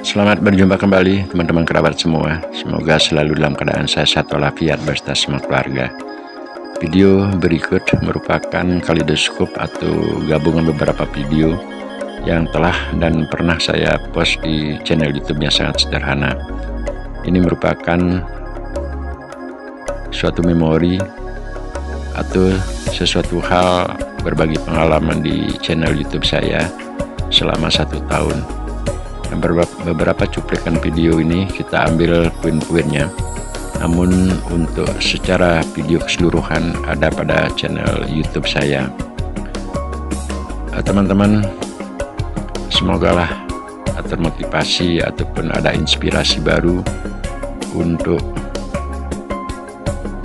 Selamat berjumpa kembali teman-teman kerabat semua. Semoga selalu dalam keadaan sehat walafiat beserta semua keluarga. Video berikut merupakan kaleidoskop atau gabungan beberapa video yang telah dan pernah saya post di channel YouTube-nya sangat sederhana. Ini merupakan suatu memori atau sesuatu hal berbagi pengalaman di channel YouTube saya selama 1 tahun. Beberapa cuplikan video ini kita ambil poin-poinnya, namun untuk secara video keseluruhan ada pada channel YouTube saya. Teman-teman, semogalah termotivasi ataupun ada inspirasi baru untuk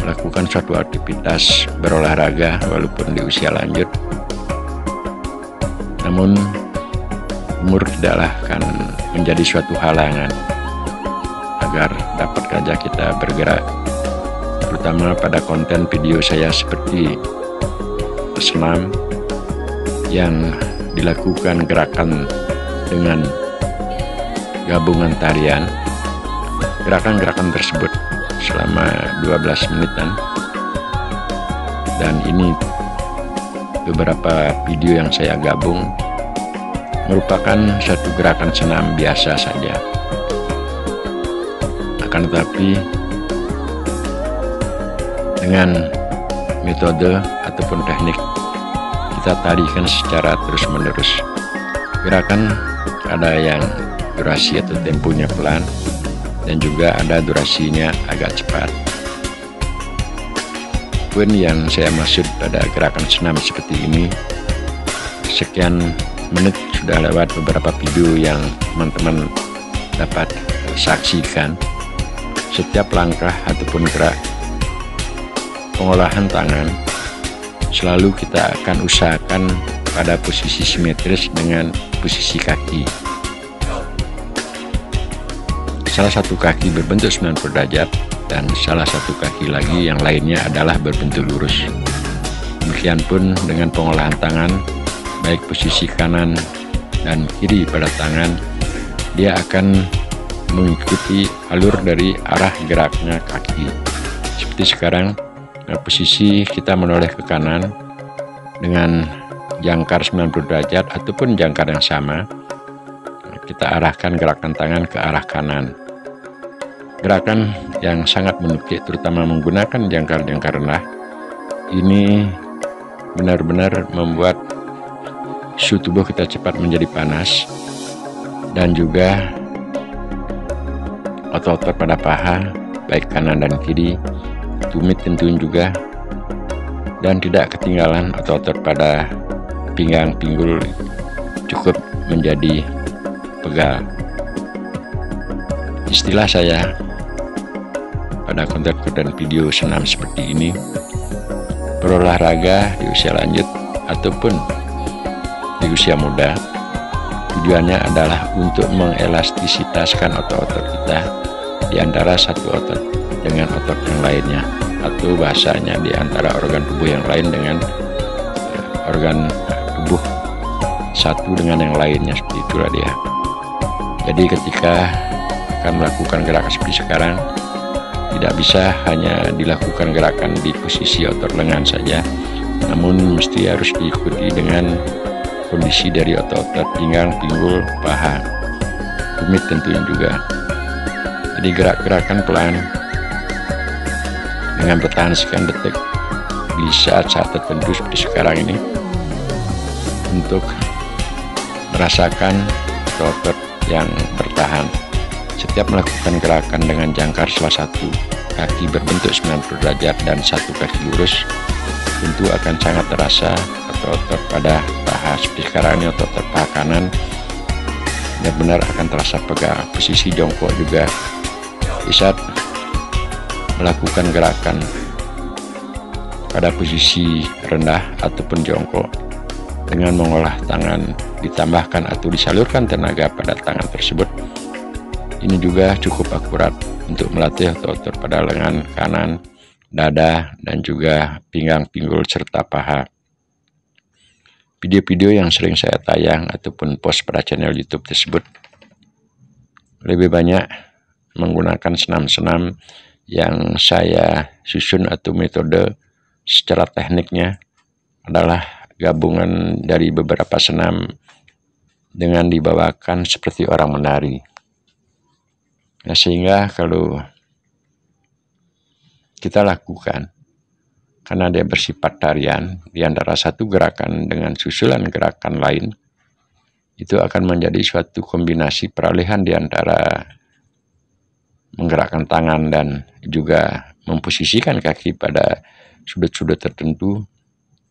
melakukan suatu aktivitas berolahraga walaupun di usia lanjut. Namun umur tidaklah akan menjadi suatu halangan agar dapat saja kita bergerak, terutama pada konten video saya seperti senam yang dilakukan gerakan dengan gabungan tarian. Gerakan-gerakan tersebut selama 12 menitan, dan ini beberapa video yang saya gabung merupakan satu gerakan senam biasa saja. Akan tetapi dengan metode ataupun teknik kita tarikan secara terus-menerus. Gerakan ada yang durasi atau temponya pelan dan juga ada durasinya agak cepat. Poin yang saya maksud pada gerakan senam seperti ini, sekian menit sudah lewat beberapa video yang teman-teman dapat saksikan. Setiap langkah ataupun gerak pengolahan tangan selalu kita akan usahakan pada posisi simetris dengan posisi kaki. Salah satu kaki berbentuk 90 derajat dan salah satu kaki lagi yang lainnya adalah berbentuk lurus. Demikian pun dengan pengolahan tangan, baik posisi kanan dan kiri pada tangan, dia akan mengikuti alur dari arah geraknya kaki. Seperti sekarang, posisi kita menoleh ke kanan dengan jangkar 90 derajat ataupun jangkar yang sama, kita arahkan gerakan tangan ke arah kanan. Gerakan yang sangat menukik, terutama menggunakan jangkar-jangkar rendah, ini benar-benar membuat suhu tubuh kita cepat menjadi panas, dan juga otot-otot pada paha baik kanan dan kiri, tumit tentunya juga, dan tidak ketinggalan otot-otot pada pinggang pinggul cukup menjadi pegal. Istilah saya pada konten-konten video senam seperti ini, berolahraga di usia lanjut ataupun di usia muda, tujuannya adalah untuk mengelastisitaskan otot-otot kita di antara satu otot dengan otot yang lainnya, atau bahasanya di antara organ tubuh yang lain dengan organ tubuh satu dengan yang lainnya, seperti itulah dia. Jadi ketika akan melakukan gerakan seperti sekarang, tidak bisa hanya dilakukan gerakan di posisi otot lengan saja, namun mesti harus diikuti dengan kondisi dari otot-otot pinggang, pinggul, paha, tumit tentunya juga. Jadi gerak-gerakan pelan dengan bertahan sekian detik di saat-saat tertentu seperti sekarang ini, untuk merasakan otot yang bertahan. Setiap melakukan gerakan dengan jangkar salah satu kaki berbentuk 90 derajat dan satu kaki lurus, tentu akan sangat terasa otot-otot pada paha. Seperti sekarang ini otot-otot paha kanan benar-benar akan terasa pegal. Posisi jongkok juga di saat melakukan gerakan pada posisi rendah ataupun jongkok, dengan mengolah tangan ditambahkan atau disalurkan tenaga pada tangan tersebut, ini juga cukup akurat untuk melatih otot-otot pada lengan kanan, dada, dan juga pinggang pinggul serta paha. Video-video yang sering saya tayang ataupun post pada channel YouTube tersebut lebih banyak menggunakan senam-senam yang saya susun atau metode secara tekniknya adalah gabungan dari beberapa senam dengan dibawakan seperti orang menari. Nah, sehingga kalau kita lakukan, karena dia bersifat tarian, di antara satu gerakan dengan susulan gerakan lain, itu akan menjadi suatu kombinasi peralihan di antara menggerakkan tangan dan juga memposisikan kaki pada sudut-sudut tertentu.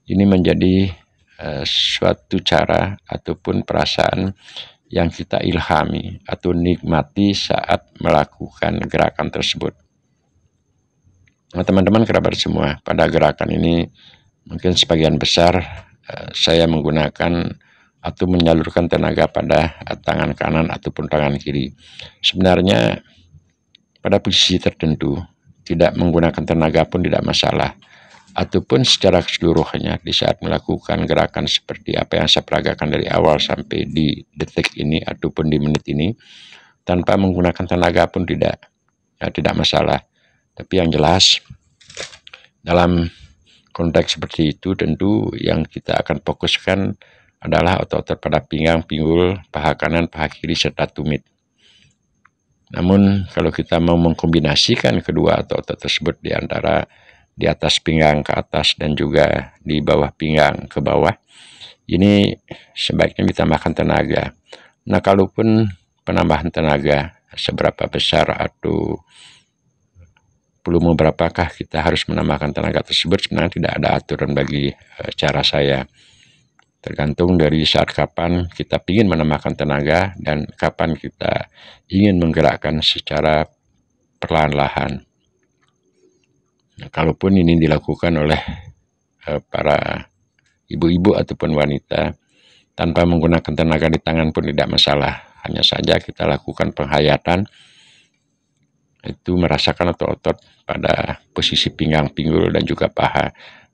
Ini menjadi suatu cara ataupun perasaan yang kita ilhami atau nikmati saat melakukan gerakan tersebut. Nah, teman-teman kerabat semua, pada gerakan ini mungkin sebagian besar saya menggunakan atau menyalurkan tenaga pada tangan kanan ataupun tangan kiri. Sebenarnya pada posisi tertentu tidak menggunakan tenaga pun tidak masalah, ataupun secara keseluruhannya di saat melakukan gerakan seperti apa yang saya peragakan dari awal sampai di detik ini ataupun di menit ini, tanpa menggunakan tenaga pun tidak masalah. Tapi yang jelas dalam konteks seperti itu tentu yang kita akan fokuskan adalah otot-otot pada pinggang, pinggul, paha kanan, paha kiri, serta tumit. Namun kalau kita mau mengkombinasikan kedua otot-otot tersebut di antara di atas pinggang ke atas dan juga di bawah pinggang ke bawah, ini sebaiknya ditambahkan tenaga. Nah, kalaupun penambahan tenaga seberapa besar atau volume berapakah kita harus menambahkan tenaga tersebut, sebenarnya tidak ada aturan bagi cara saya. Tergantung dari saat kapan kita ingin menambahkan tenaga dan kapan kita ingin menggerakkan secara perlahan-lahan. Nah, kalaupun ini dilakukan oleh para ibu-ibu ataupun wanita tanpa menggunakan tenaga di tangan pun tidak masalah. Hanya saja kita lakukan penghayatan, itu merasakan otot-otot pada posisi pinggang, pinggul, dan juga paha.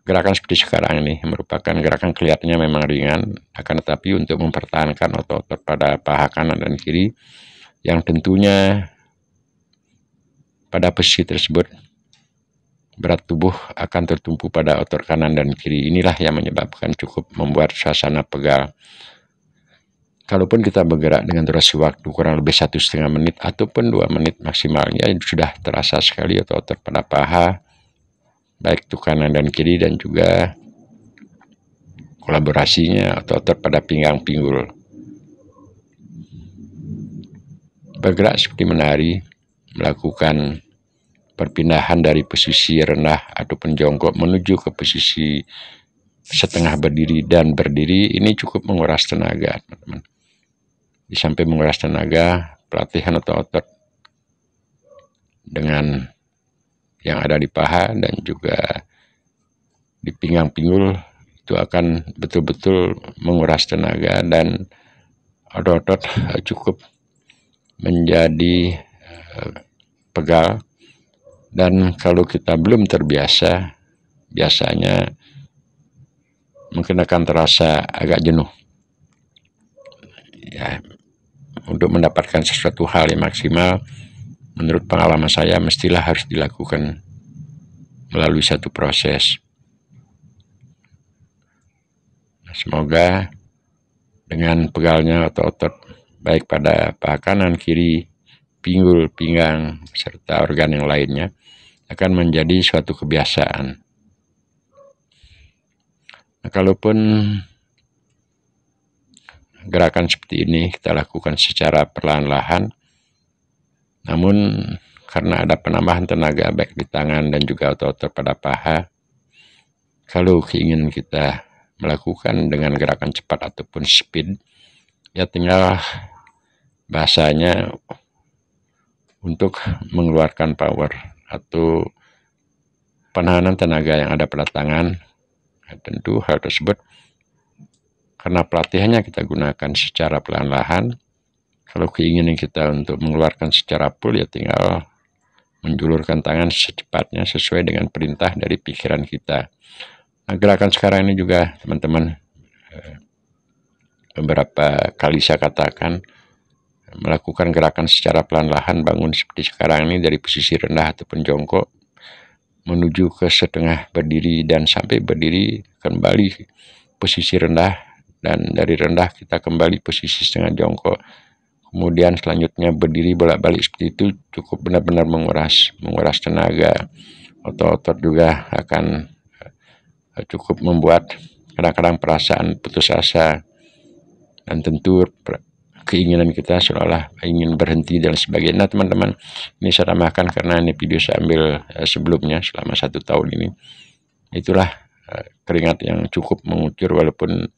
Gerakan seperti sekarang ini merupakan gerakan kelihatannya memang ringan, akan tetapi untuk mempertahankan otot-otot pada paha kanan dan kiri, yang tentunya pada posisi tersebut berat tubuh akan tertumpu pada otot kanan dan kiri. Inilah yang menyebabkan cukup membuat suasana pegal. Kalaupun kita bergerak dengan durasi waktu kurang lebih 1,5 menit ataupun 2 menit maksimalnya, sudah terasa sekali otot-otot pada paha, baik itu kanan dan kiri, dan juga kolaborasinya otot-otot pada pinggang, pinggul. Bergerak seperti menari, melakukan perpindahan dari posisi rendah ataupun jongkok menuju ke posisi setengah berdiri dan berdiri, ini cukup menguras tenaga, teman-teman. Di samping menguras tenaga, pelatihan otot-otot dengan yang ada di paha dan juga di pinggang, pinggul itu akan betul-betul menguras tenaga dan otot-otot cukup menjadi pegal. Dan kalau kita belum terbiasa, biasanya mungkin akan terasa agak jenuh. Ya, untuk mendapatkan sesuatu hal yang maksimal, menurut pengalaman saya mestilah harus dilakukan melalui satu proses. Semoga dengan pegalnya otot-otot baik pada paha kanan, kiri, pinggul, pinggang, serta organ yang lainnya akan menjadi suatu kebiasaan. Nah, kalaupun gerakan seperti ini kita lakukan secara perlahan-lahan, namun karena ada penambahan tenaga baik di tangan dan juga otot-otot pada paha, kalau keinginan kita melakukan dengan gerakan cepat ataupun speed, ya tinggal bahasanya untuk mengeluarkan power atau penahanan tenaga yang ada pada tangan. Tentu hal tersebut karena pelatihannya kita gunakan secara perlahan-lahan. Kalau keinginan kita untuk mengeluarkan secara full, ya tinggal menjulurkan tangan secepatnya sesuai dengan perintah dari pikiran kita. Nah, gerakan sekarang ini juga teman-teman beberapa kali saya katakan melakukan gerakan secara pelan-lahan, bangun seperti sekarang ini dari posisi rendah ataupun jongkok menuju ke setengah berdiri dan sampai berdiri kembali posisi rendah, dan dari rendah kita kembali posisi setengah jongkok. Kemudian selanjutnya berdiri bolak-balik seperti itu, cukup benar-benar menguras tenaga. Otot-otot juga akan cukup membuat kadang-kadang perasaan putus asa, dan tentu keinginan kita seolah ingin berhenti dan sebagainya. Nah teman-teman, ini saya tambahkan karena ini video saya ambil sebelumnya selama 1 tahun ini. Itulah keringat yang cukup mengucur, walaupun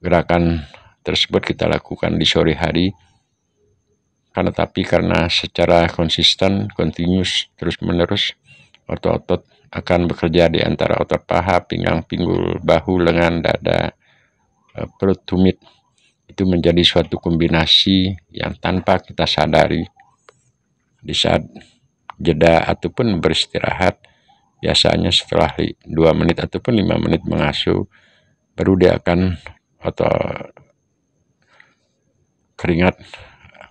gerakan tersebut kita lakukan di sore hari, karena secara konsisten, continuous, terus-menerus, otot-otot akan bekerja di antara otot paha, pinggang, pinggul, bahu, lengan, dada, perut, tumit. Itu menjadi suatu kombinasi yang tanpa kita sadari di saat jeda ataupun beristirahat, biasanya setelah 2 menit ataupun 5 menit mengasuh, baru dia akan atau keringat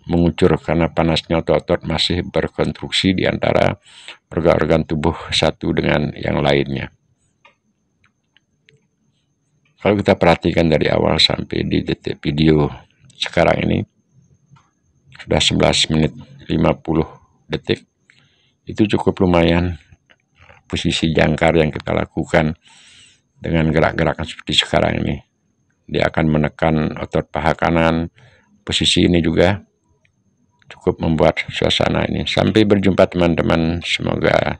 mengucur karena panasnya otot-otot masih berkonstruksi di antara organ-organ tubuh satu dengan yang lainnya. Kalau kita perhatikan dari awal sampai di detik video sekarang ini, sudah 11 menit 50 detik, itu cukup lumayan posisi jangkar yang kita lakukan dengan gerak-gerakan seperti sekarang ini. Dia akan menekan otot paha kanan. Posisi ini juga cukup membuat suasana ini. Sampai berjumpa teman-teman, semoga